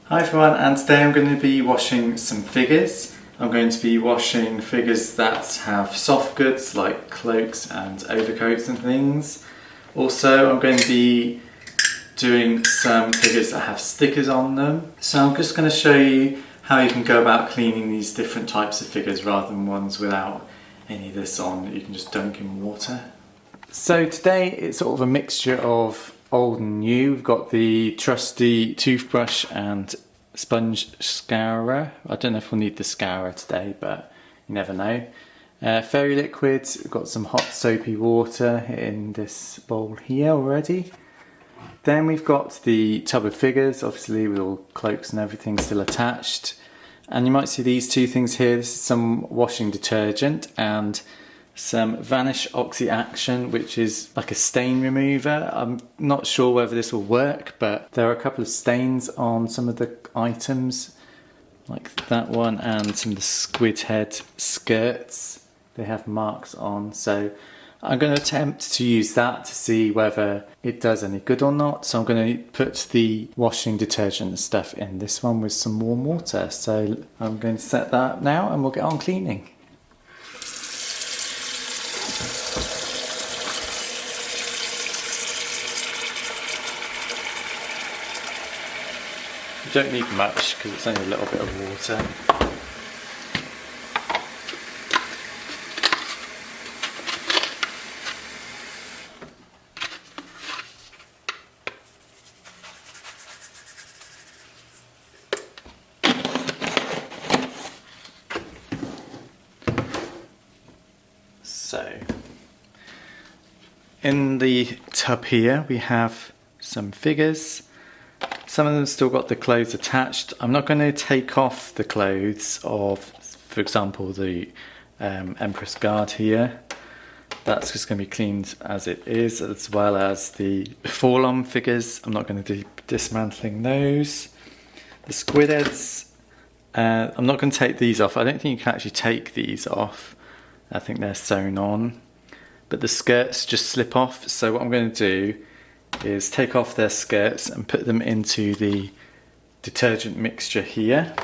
Hi everyone, and today I'm going to be washing some figures. I'm going to be washing figures that have soft goods like cloaks and overcoats and things. Also, I'm going to be doing some figures that have stickers on them. So I'm just going to show you how you can go about cleaning these different types of figures rather than ones without any of this on that you can just dunk in water. So today it's sort of a mixture of old and new. We've got the trusty toothbrush and sponge scourer. I don't know if we'll need the scourer today, but you never know. Fairy liquids, we've got some hot soapy water in this bowl here already. Then we've got the tub of figures, obviously with all cloaks and everything still attached. And you might see these two things here. This is some washing detergent and some Vanish Oxi-Action, which is like a stain remover. I'm not sure whether this will work, but there are a couple of stains on some of the items, like that one and some of the squid head skirts. They have marks on, so I'm going to attempt to use that to see whether it does any good or not. So I'm going to put the washing detergent stuff in this one with some warm water. So I'm going to set that up now and we'll get on cleaning. You don't need much because it's only a little bit of water. So, in the tub here we have some figures. Some of them still got the clothes attached. I'm not going to take off the clothes of, for example, the Empress Guard here. That's just going to be cleaned as it is, as well as the fall-on figures. I'm not going to be dismantling those. The squid heads, I'm not going to take these off. I don't think you can actually take these off. I think they're sewn on. But the skirts just slip off, so what I'm going to do is take off their skirts and put them into the detergent mixture here,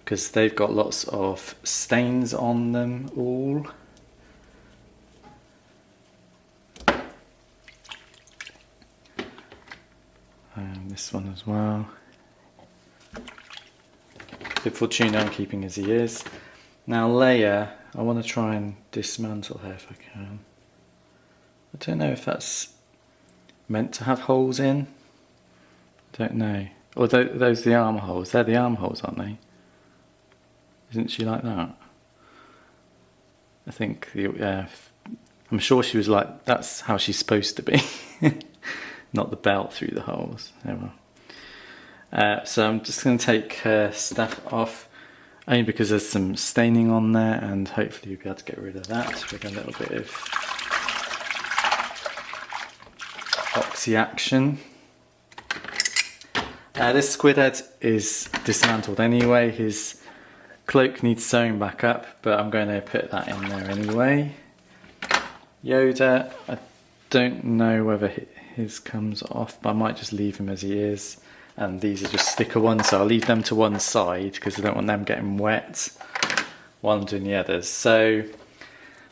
because they've got lots of stains on them all. And this one as well. Good Fortuna I'm keeping as he is. Now Leia, I want to try and dismantle her if I can. I don't know if that's meant to have holes in. Don't know. Or those are the armholes. They're the armholes, aren't they? Isn't she like that? I think I'm sure she was like, that's how she's supposed to be. Not the belt through the holes. Oh well. So I'm just going to take her stuff off, only because there's some staining on there, and hopefully you'll be able to get rid of that with a little bit of Oxi-Action. This squid head is dismantled anyway. His cloak needs sewing back up, but I'm going to put that in there anyway. Yoda, I don't know whether his comes off, but I might just leave him as he is. And these are just sticker ones, so I'll leave them to one side because I don't want them getting wet while I'm doing the others. So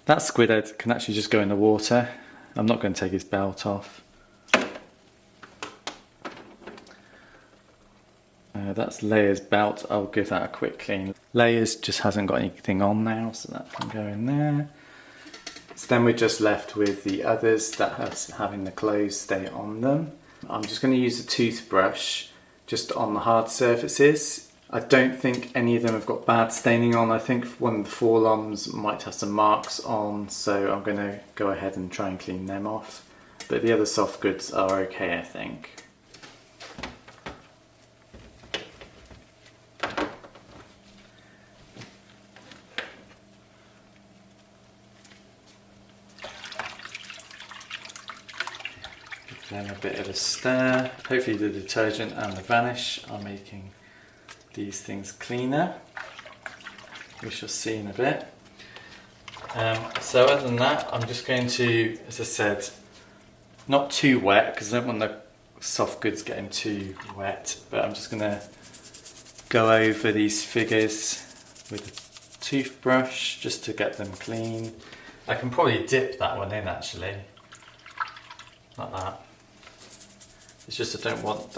that squid head can actually just go in the water. I'm not going to take his belt off. That's Leia's belt. I'll give that a quick clean. Leia's just hasn't got anything on now, so that can go in there. So then we're just left with the others that are having the clothes stay on them. I'm just going to use a toothbrush just on the hard surfaces. I don't think any of them have got bad staining on. I think one of the forearms might have some marks on, so I'm going to go ahead and try and clean them off. But the other soft goods are okay, I think. Then a bit of a stir. Hopefully the detergent and the Vanish are making these things cleaner. We shall see in a bit. So other than that, I'm just going to, as I said, not too wet because I don't want the soft goods getting too wet, but I'm just going to go over these figures with a toothbrush just to get them clean. I can probably dip that one in actually, like that. It's just I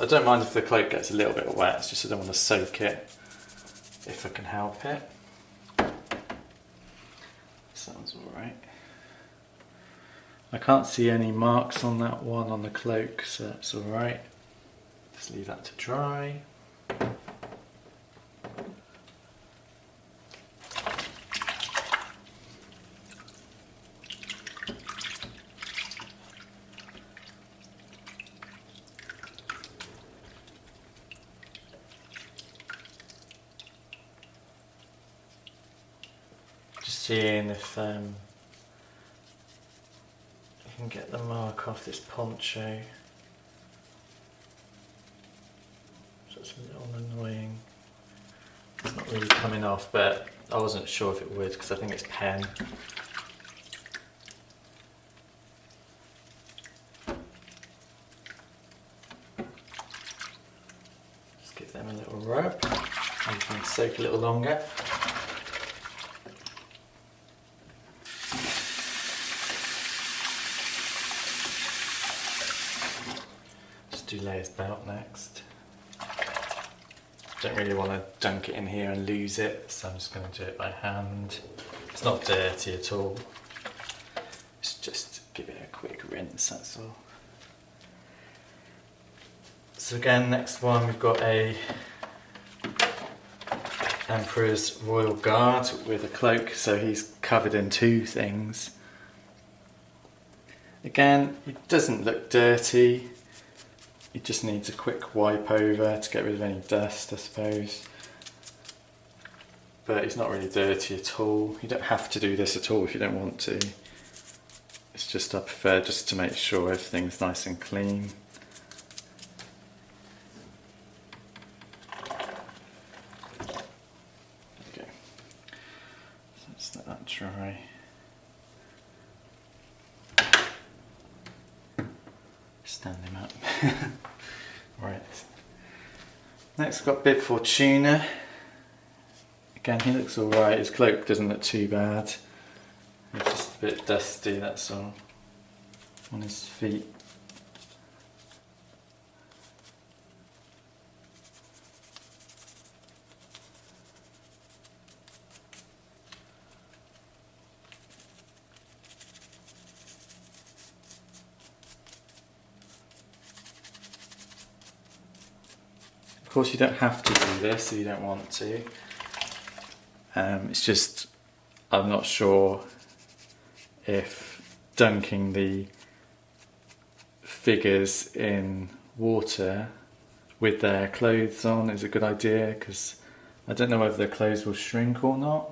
don't mind if the cloak gets a little bit wet, it's just I don't want to soak it if I can help it. Sounds alright. I can't see any marks on that one on the cloak, so that's alright. Just leave that to dry. Just seeing if I can get the mark off this poncho. So it's a little annoying. It's not really coming off, but I wasn't sure if it would because I think it's pen. Just give them a little rub and you can soak a little longer. Do layers belt next. Don't really want to dunk it in here and lose it, so I'm just going to do it by hand. It's not dirty at all. It's just give it a quick rinse, that's all. So again, next one we've got a Emperor's Royal Guard with a cloak, so he's covered in two things. Again, it doesn't look dirty. It just needs a quick wipe over to get rid of any dust, I suppose. But it's not really dirty at all. You don't have to do this at all if you don't want to. It's just I prefer just to make sure everything's nice and clean. There we go. So just let that dry. Stand him up. Right. Next we've got Bib Fortuna. Again, he looks alright. His cloak doesn't look too bad. It's just a bit dusty, that's all. On his feet. Of course you don't have to do this if you don't want to. It's just, I'm not sure if dunking the figures in water with their clothes on is a good idea, because I don't know whether their clothes will shrink or not.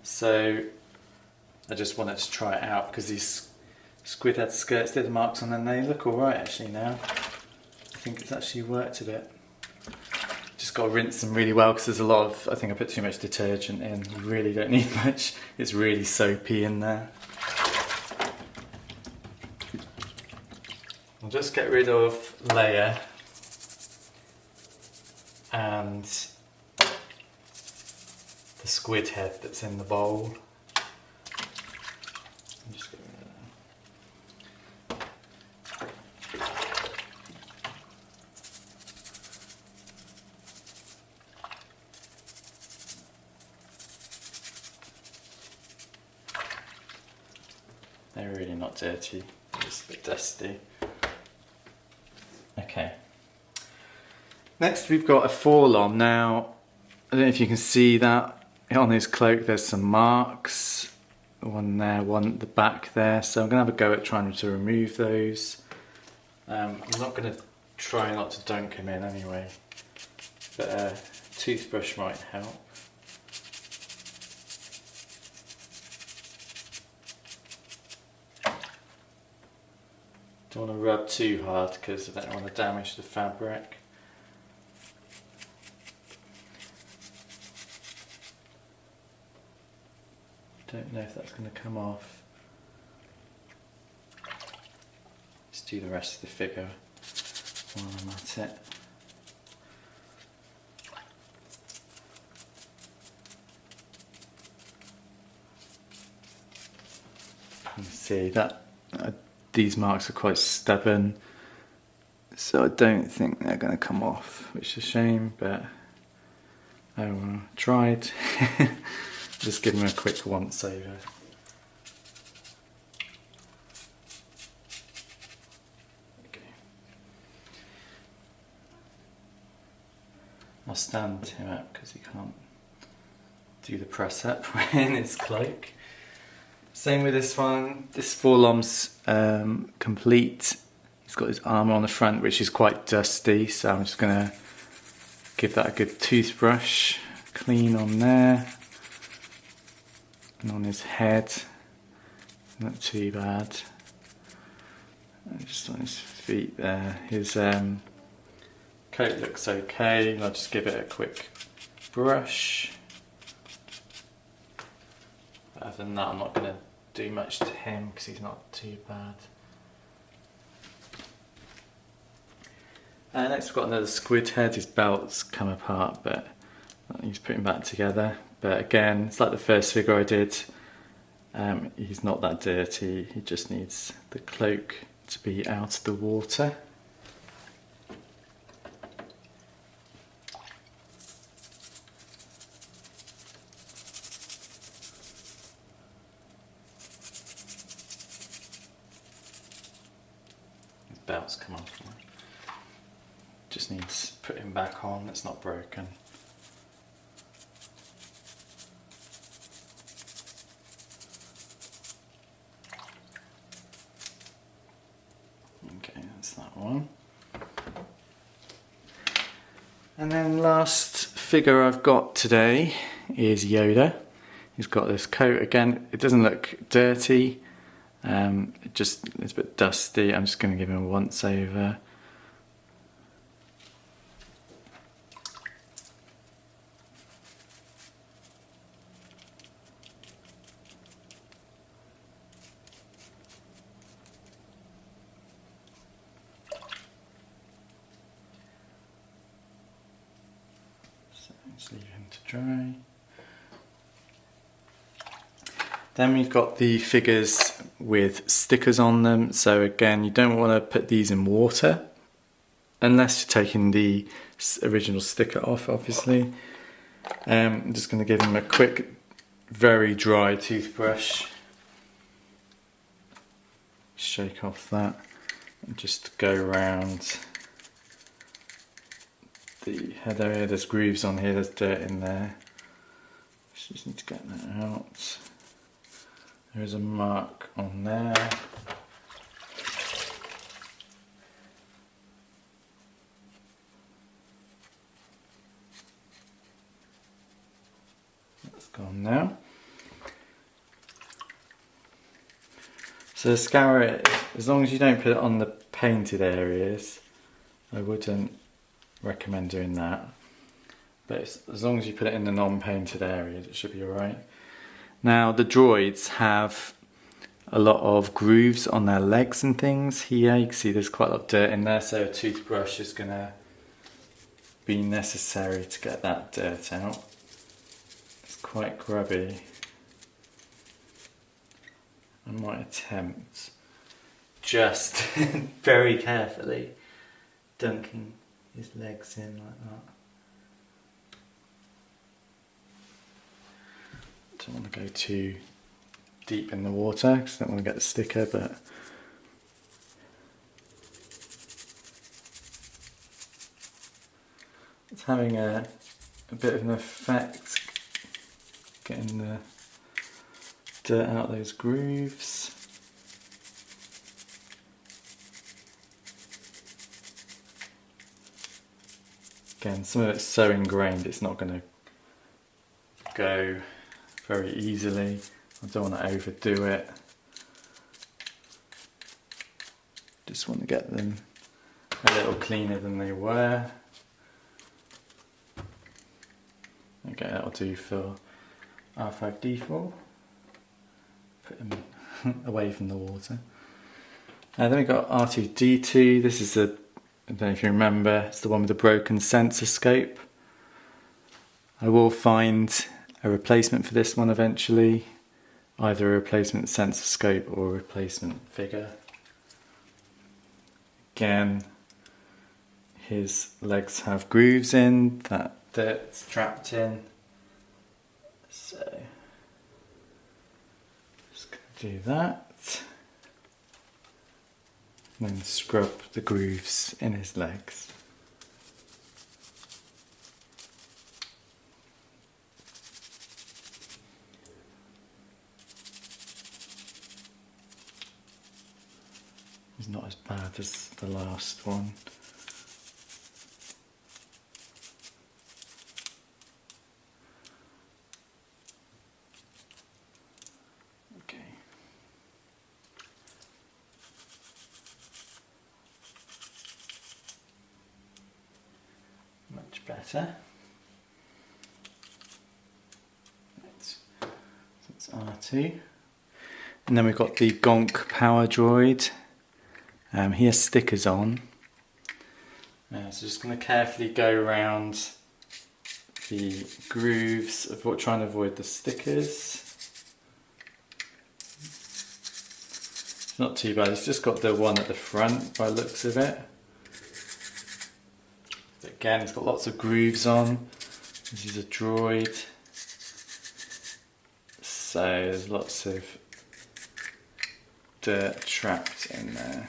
So I just wanted to try it out because these squid head skirts did the marks on and they look alright actually now. I think it's actually worked a bit. Just got to rinse them really well because there's a lot of, I think I put too much detergent in. You really don't need much. It's really soapy in there. I'll just get rid of layer and the squid head that's in the bowl. Just get rid of that. They're really not dirty, they're just a bit dusty. Okay. Next we've got a forlorn. Now, I don't know if you can see that on his cloak there's some marks. One there, one at the back there. So I'm going to have a go at trying to remove those. I'm not going to try not to dunk him in anyway. But a toothbrush might help. Don't want to rub too hard because I don't want to damage the fabric. Don't know if that's going to come off. Let's do the rest of the figure. while I'm at it. You can see that these marks are quite stubborn, so I don't think they're going to come off, which is a shame, but I tried. Just give them a quick once over. Okay. I'll stand him up because he can't do the press up in his cloak. Same with this one. This forearm's complete. He's got his armour on the front, which is quite dusty, so I'm just going to give that a good toothbrush clean on there and on his head. Not too bad. And just on his feet there. His coat looks okay. I'll just give it a quick brush. But other than that, I'm not going to do much to him because he's not too bad. Next we've got another squid head. His belt's come apart, but he's putting back together. But again, it's like the first figure I did. He's not that dirty. He just needs the cloak to be out of the water. His belt's come off now. Just needs putting back on, it's not broken. Okay, that's that one. And then last figure I've got today is Yoda. He's got this coat again. It doesn't look dirty, it's a bit dusty. I'm just going to give him a once over. Just leave him to dry. Then we've got the figures with stickers on them. So again, you don't want to put these in water unless you're taking the original sticker off, obviously. I'm just going to give him a quick, very dry toothbrush. Shake off that and just go around the head area. There's grooves on here, there's dirt in there. Just need to get that out. There is a mark on there. That's gone now. So the scourer, as long as you don't put it on the painted areas, I wouldn't recommend doing that. But as long as you put it in the non-painted areas, it should be alright. Now the droids have a lot of grooves on their legs and things here. You can see there's quite a lot of dirt in there, so a toothbrush is going to be necessary to get that dirt out. It's quite grubby. I might attempt just very carefully dunking his legs in like that. Don't want to go too deep in the water because I don't want to get the sticker, but it's having a bit of an effect getting the dirt out of those grooves. Again, some of it's so ingrained it's not going to go very easily. I don't want to overdo it. Just want to get them a little cleaner than they were. Okay, that'll do for R5D4. Put them away from the water. Then we've got R2D2. This is a I don't know if you remember, it's the one with the broken sensor scope. I will find a replacement for this one eventually, either a replacement sensor scope or a replacement figure. Again, his legs have grooves in that dirt's trapped in, so just going to do that, and then scrub the grooves in his legs. It's not as bad as the last one. Okay. Much better. Right. So it's R2. And then we've got the Gonk power droid. He has stickers on. So just going to carefully go around the grooves, trying to avoid the stickers. It's not too bad, it's just got the one at the front by the looks of it. But again, it's got lots of grooves on. This is a droid. So there's lots of dirt trapped in there.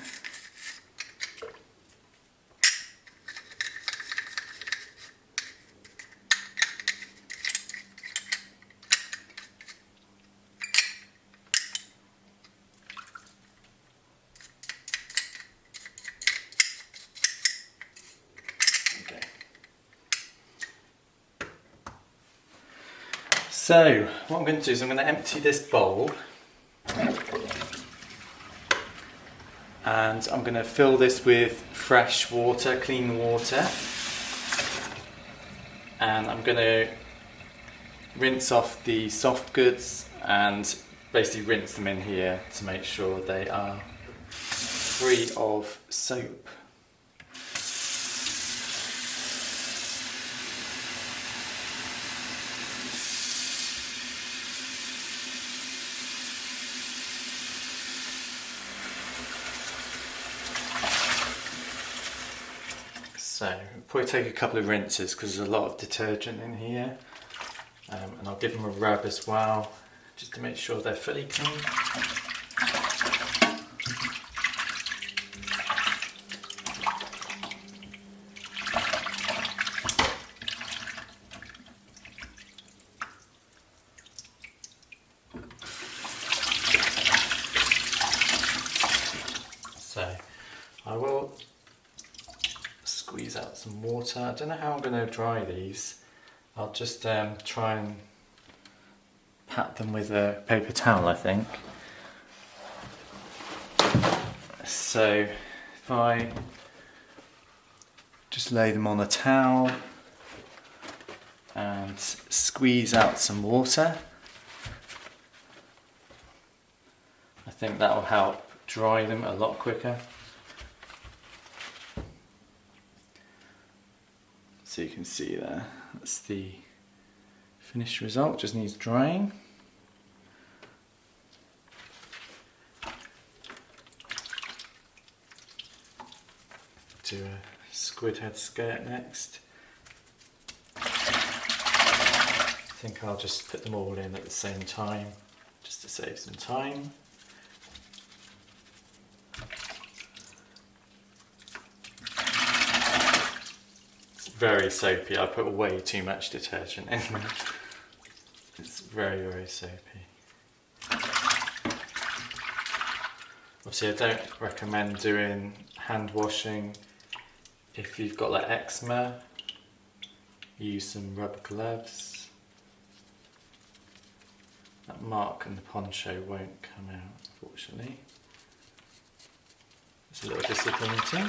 So, what I'm going to do is I'm going to empty this bowl and I'm going to fill this with fresh water, clean water, and I'm going to rinse off the soft goods and basically rinse them in here to make sure they are free of soap. So, it'll probably take a couple of rinses because there's a lot of detergent in here, and I'll give them a rub as well, just to make sure they're fully clean. So, I will squeeze out some water. I don't know how I'm going to dry these. I'll just try and pat them with a paper towel, I think. So if I just lay them on a towel and squeeze out some water, I think that will help dry them a lot quicker. So you can see there, that's the finished result, just needs drying. Do a squid head skirt next. I think I'll just put them all in at the same time, just to save some time. Very soapy. I put way too much detergent in there. It's very, very soapy. Obviously I don't recommend doing hand washing if you've got like eczema. Use some rubber gloves. That mark in the poncho won't come out, unfortunately. It's a little disappointing.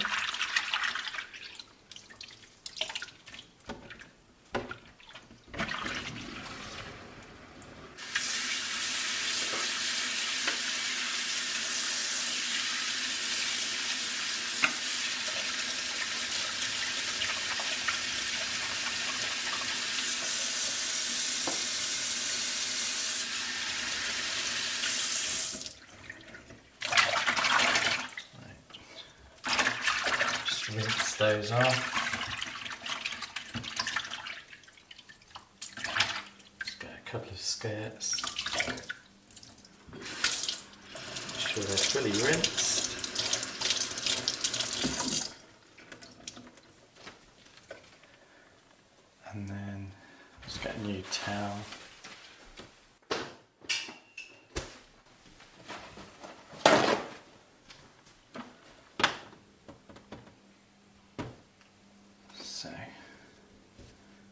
those off. Just get a couple of skirts. Make sure they're fully rinsed. And then just get a new towel. So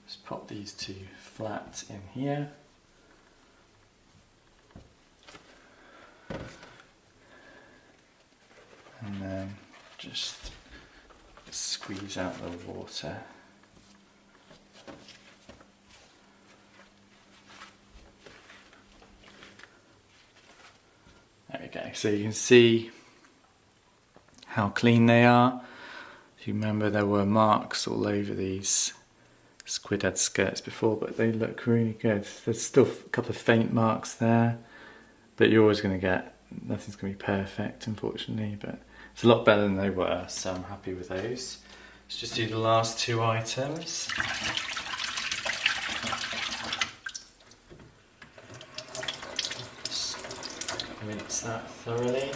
just pop these two flat in here. And then just squeeze out the water. There we go. So you can see how clean they are. If you remember, there were marks all over these squid head skirts before, but they look really good. There's still a couple of faint marks there, but you're always going to get, nothing's going to be perfect, unfortunately, but it's a lot better than they were, so I'm happy with those. Let's just do the last two items. Rinse that thoroughly.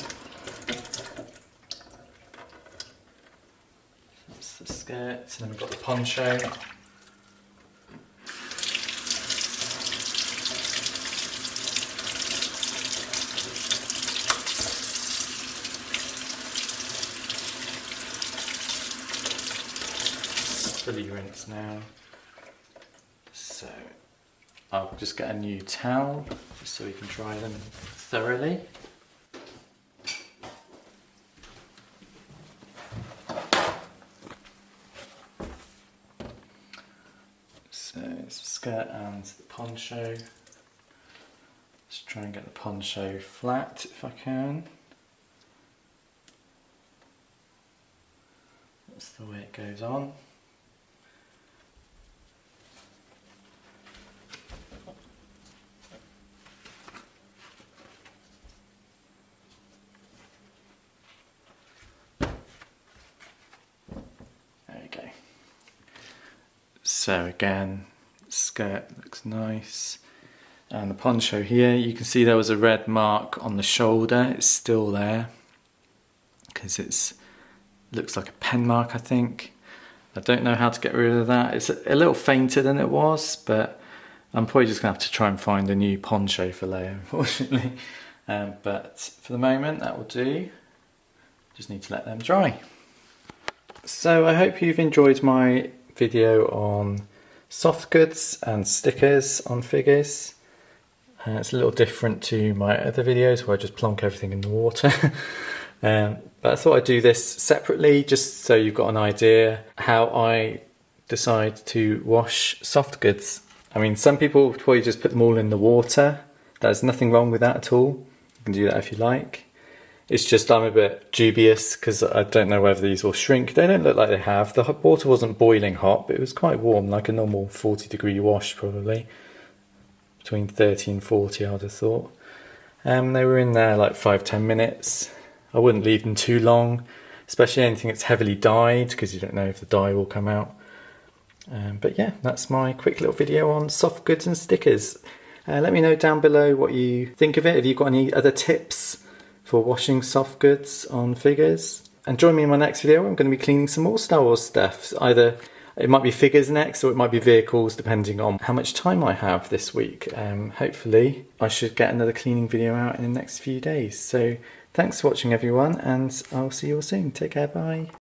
That's the skirt, and then we've got the poncho. Fully rinsed now. So I'll just get a new towel just so we can dry them thoroughly. So it's the skirt and the poncho. Just try and get the poncho flat if I can. That's the way it goes on. So again, skirt looks nice, and the poncho here, you can see there was a red mark on the shoulder. It's still there because it looks like a pen mark, I think. I don't know how to get rid of that. It's a little fainter than it was, but I'm probably just gonna have to try and find a new poncho for Leia, unfortunately. But for the moment, that will do. Just need to let them dry. So I hope you've enjoyed my video on soft goods and stickers on figures. It's a little different to my other videos where I just plonk everything in the water. But I thought I'd do this separately just so you've got an idea how I decide to wash soft goods. I mean, some people probably just put them all in the water. There's nothing wrong with that at all. You can do that if you like. It's just I'm a bit dubious because I don't know whether these will shrink. They don't look like they have. The water wasn't boiling hot, but it was quite warm, like a normal 40-degree wash probably. Between 30 and 40, I would have thought. They were in there like 5-10 minutes. I wouldn't leave them too long, especially anything that's heavily dyed because you don't know if the dye will come out. But yeah, that's my quick little video on soft goods and stickers. Let me know down below what you think of it. Have you got any other tips for washing soft goods on figures? And join me in my next video. I'm going to be cleaning some more Star Wars stuff. Either it might be figures next or it might be vehicles, depending on how much time I have this week. Hopefully I should get another cleaning video out in the next few days. So thanks for watching everyone, and I'll see you all soon. Take care, bye.